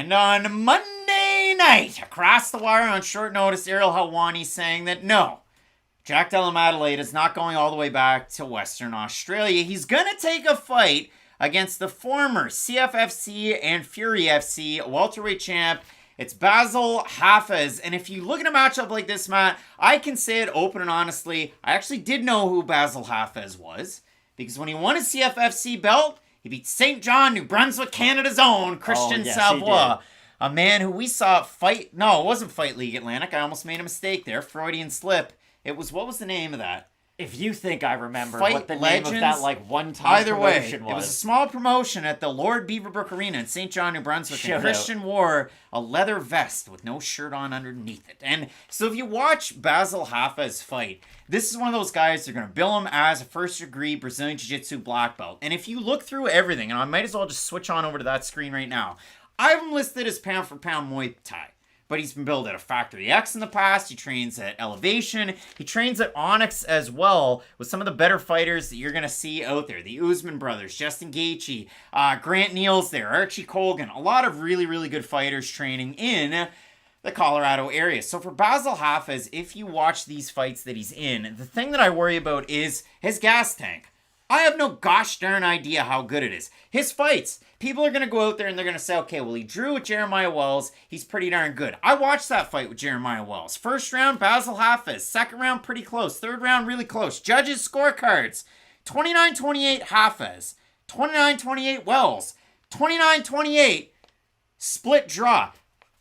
And on Monday night, across the wire on short notice, Ariel Helwani saying that no, Jack Della Maddalena is not going all the way back to Western Australia. He's going to take a fight against the former CFFC and Fury FC welterweight champ. It's Bassil Hafez. And if you look at a matchup like this, Matt, I can say it open and honestly, I actually did know who Bassil Hafez was. Because when he won his CFFC belt, he beat St. John, New Brunswick, Canada's own Christian Savoy. A man who we saw fight... No, it wasn't Fight League Atlantic. I almost made a mistake there. Freudian slip. It was... What was the name of that? If you think I remember Fight what the Legends, name of that one-time either promotion way, it was a small promotion at the Lord Beaverbrook Arena in St. John, New Brunswick. And Christian wore a leather vest with no shirt on underneath it. And so if you watch Bassil Hafez fight, this is one of those guys, they're going to bill him as a first-degree Brazilian Jiu-Jitsu black belt. And if you look through everything, and I might as well just switch on over to that screen right now, I have him listed as pound-for-pound Muay Thai. But he's been billed at a Factory X in the past. He trains at Elevation. He trains at Onyx as well with some of the better fighters that you're going to see out there. The Usman brothers, Justin Gaethje, Grant Neal's there, Archie Colgan. A lot of really, really good fighters training in the Colorado area. So for Bassil Hafez, if you watch these fights that he's in, the thing that I worry about is his gas tank. I have no gosh darn idea how good it is. His fights, people are going to go out there and they're going to say, okay, well, he drew with Jeremiah Wells. He's pretty darn good. I watched that fight with Jeremiah Wells. First round, Bassil Hafez. Second round, pretty close. Third round, really close. Judges' scorecards. 29-28 Hafez. 29-28 Wells. 29-28 split draw.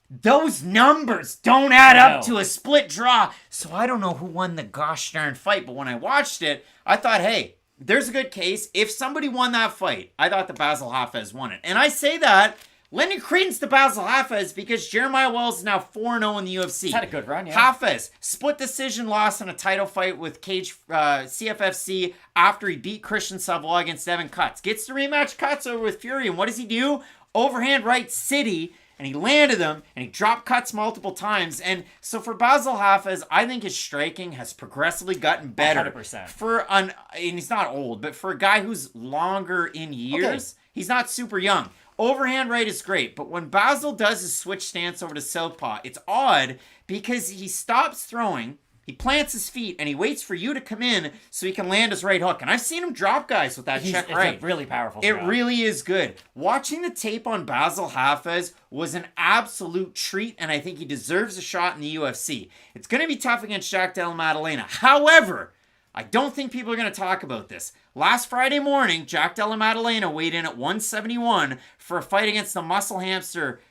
Those numbers don't add up to a split draw. So I don't know who won the gosh darn fight. But when I watched it, I thought, hey, there's a good case. If somebody won that fight, I thought that Bassil Hafez won it. And I say that, lending credence to Bassil Hafez because Jeremiah Wells is now 4-0 in the UFC. He's had a good run, yeah. Hafez, split decision loss in a title fight with Cage CFFC after he beat Christian Savoy against Evan Cutts. Gets the rematch Cutts over with Fury, and what does he do? Overhand right city, and he landed him, and he dropped Cutts multiple times. And so for Bassil Hafez, I think his striking has progressively gotten better. 100%. And he's not old, but for a guy who's longer in years, he's not super young. Overhand right is great, but when Bassil does his switch stance over to southpaw, it's odd because he stops throwing, he plants his feet, and he waits for you to come in so he can land his right hook. And I've seen him drop guys with that check right. It's a really powerful It drop. really is good. Watching the tape on Bassil Hafez was an absolute treat, and I think he deserves a shot in the UFC. It's going to be tough against Jack Della Maddalena. However, I don't think people are going to talk about this. Last Friday morning, Jack Della Maddalena weighed in at 171 for a fight against the muscle hamster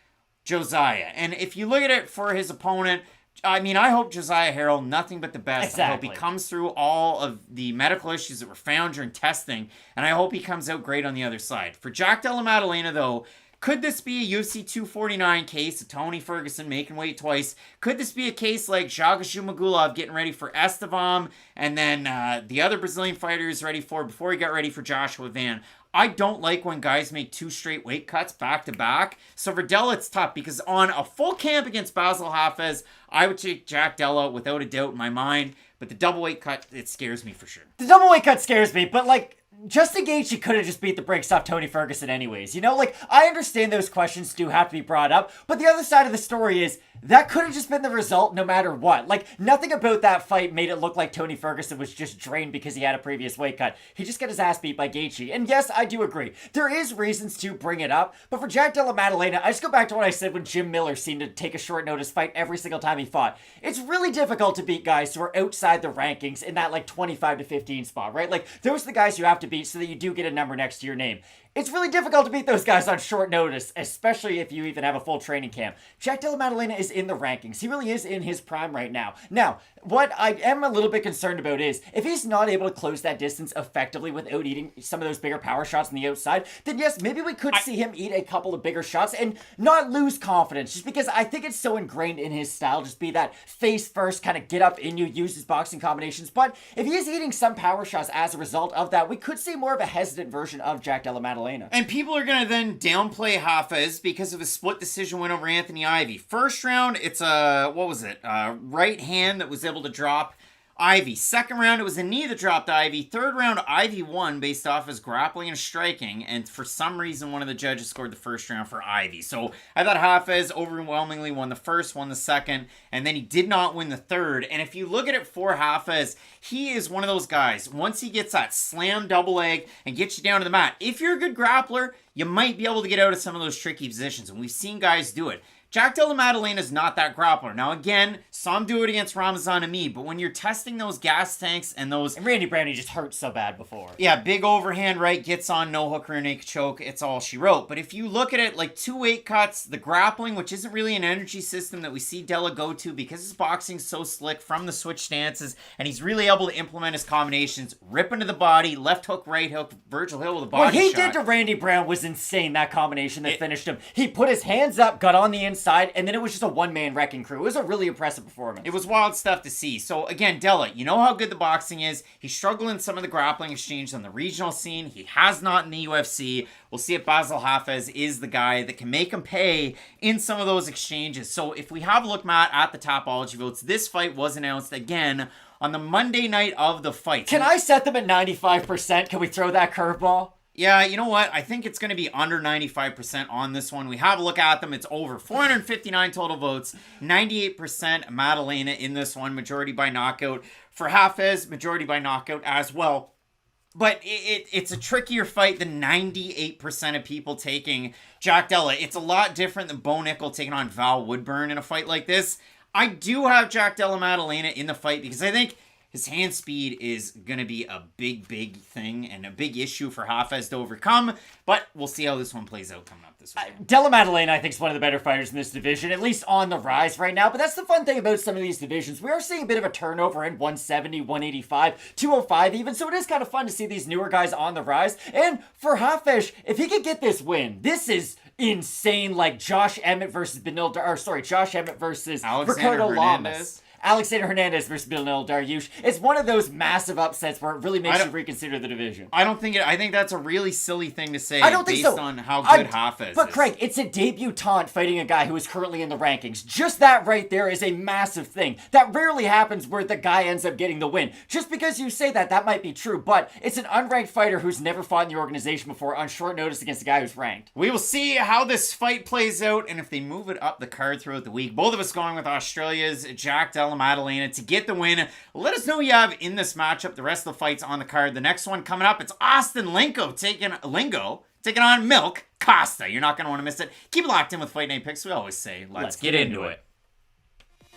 Josiah. And if you look at it for his opponent, I mean, I hope Josiah Harrell nothing but the best. Exactly. I hope he comes through all of the medical issues that were found during testing, and I hope he comes out great on the other side. For Jack Della Maddalena, though, could this be a UFC 249 case of Tony Ferguson making weight twice? Could this be a case like Zhalgas Zhumagulov getting ready for Estevam, and then the other Brazilian fighter is ready for before he got ready for Joshua Van? I don't like when guys make two straight weight cuts back-to-back. So for Della, it's tough because on a full camp against Bassil Hafez, I would take Jack Della without a doubt in my mind. But the double weight cut, it scares me for sure. The double weight cut scares me, but Justin Gaethje could have just beat the brakes off Tony Ferguson anyways. I understand those questions do have to be brought up, but the other side of the story is that could have just been the result no matter what. Nothing about that fight made it look like Tony Ferguson was just drained because he had a previous weight cut. He just got his ass beat by Gaethje. And yes, I do agree. There is reasons to bring it up, but for Jack Della Maddalena, I just go back to what I said when Jim Miller seemed to take a short notice fight every single time he fought. It's really difficult to beat guys who are outside the rankings in that 25 to 15 spot, right? Those are the guys you have to beat so that you do get a number next to your name. It's really difficult to beat those guys on short notice, especially if you even have a full training camp. Jack Della Maddalena is in the rankings. He really is in his prime right now. Now, what I am a little bit concerned about is if he's not able to close that distance effectively without eating some of those bigger power shots on the outside, then yes, maybe we could see him eat a couple of bigger shots and not lose confidence, just because I think it's so ingrained in his style, just be that face first, kind of get up in you, use his boxing combinations. But if he is eating some power shots as a result of that, we could see more of a hesitant version of Jack Della Maddalena. And people are going to then downplay Hafez because of a split decision win over Anthony Ivy. First round, it's a, right hand that was able to drop Ivy. Second round, it was a knee that dropped Ivy. Third round, Ivy won based off his grappling and striking. And for some reason, one of the judges scored the first round for Ivy. So I thought Hafez overwhelmingly won the first, won the second, and then he did not win the third. And if you look at it for Hafez, he is one of those guys. Once he gets that slam double leg and gets you down to the mat, if you're a good grappler, you might be able to get out of some of those tricky positions. And we've seen guys do it. Jack Della Maddalena is not that grappler. Now, again, some do it against Ramazan Ami, but when you're testing those gas tanks and those... And Randy Brandy just hurt so bad before. Yeah, big overhand right, gets on, no hook rear naked choke. It's all she wrote. But if you look at it, like 2 weight cuts, the grappling, which isn't really an energy system that we see Della go to because his boxing's so slick from the switch stances, and he's really able to implement his combinations, rip into the body, left hook, right hook, Virgil Hill with a body shot. What he did to Randy Brown was insane, that combination that finished him. He put his hands up, got on the inside, and then it was just a one-man wrecking crew. It was a really impressive performance. It was wild stuff to see. So again, Della, you know how good the boxing is. He's struggling some of the grappling exchange on the regional scene. He has not in the UFC. We'll see if Bassil Hafez is the guy that can make him pay in some of those exchanges. So if we have a look, Matt, at the Tapology votes, this fight was announced again on the Monday night of the fight. Can I set them at 95%? Can we throw that curveball? Yeah, you know what? I think it's going to be under 95% on this one. We have a look at them. It's over 459 total votes. 98% Maddalena in this one. Majority by knockout. For Hafez, majority by knockout as well. But it's a trickier fight than 98% of people taking Jack Della. It's a lot different than Bo Nickel taking on Val Woodburn in a fight like this. I do have Jack Della Maddalena in the fight because I think his hand speed is going to be a big, big thing and a big issue for Hafez to overcome. But we'll see how this one plays out coming up this week. Della Maddalena, I think, is one of the better fighters in this division, at least on the rise right now. But that's the fun thing about some of these divisions. We are seeing a bit of a turnover in 170, 185, 205 even. So it is kind of fun to see these newer guys on the rise. And for Hafez, if he could get this win, this is insane. Like Josh Emmett versus Josh Emmett versus Ricardo Lamas. Alexander Hernandez versus Benil Dariush. It's one of those massive upsets where it really makes you reconsider the division. I don't think it. I think that's a really silly thing to say. I don't think based on how good Hafez is. But Craig, it's a debutant fighting a guy who is currently in the rankings. Just that right there is a massive thing. That rarely happens where the guy ends up getting the win. Just because you say that, that might be true, but it's an unranked fighter who's never fought in the organization before on short notice against a guy who's ranked. We will see how this fight plays out and if they move it up the card throughout the week. Both of us going with Australia's Jack Della Maddalena to get the win. Let us know who you have in this matchup. The rest of the fights on the card. The next one coming up, it's Austin Lingo taking on Costa. You're not going to want to miss it. Keep locked in with Fight Night Picks. We always say, let's get into it.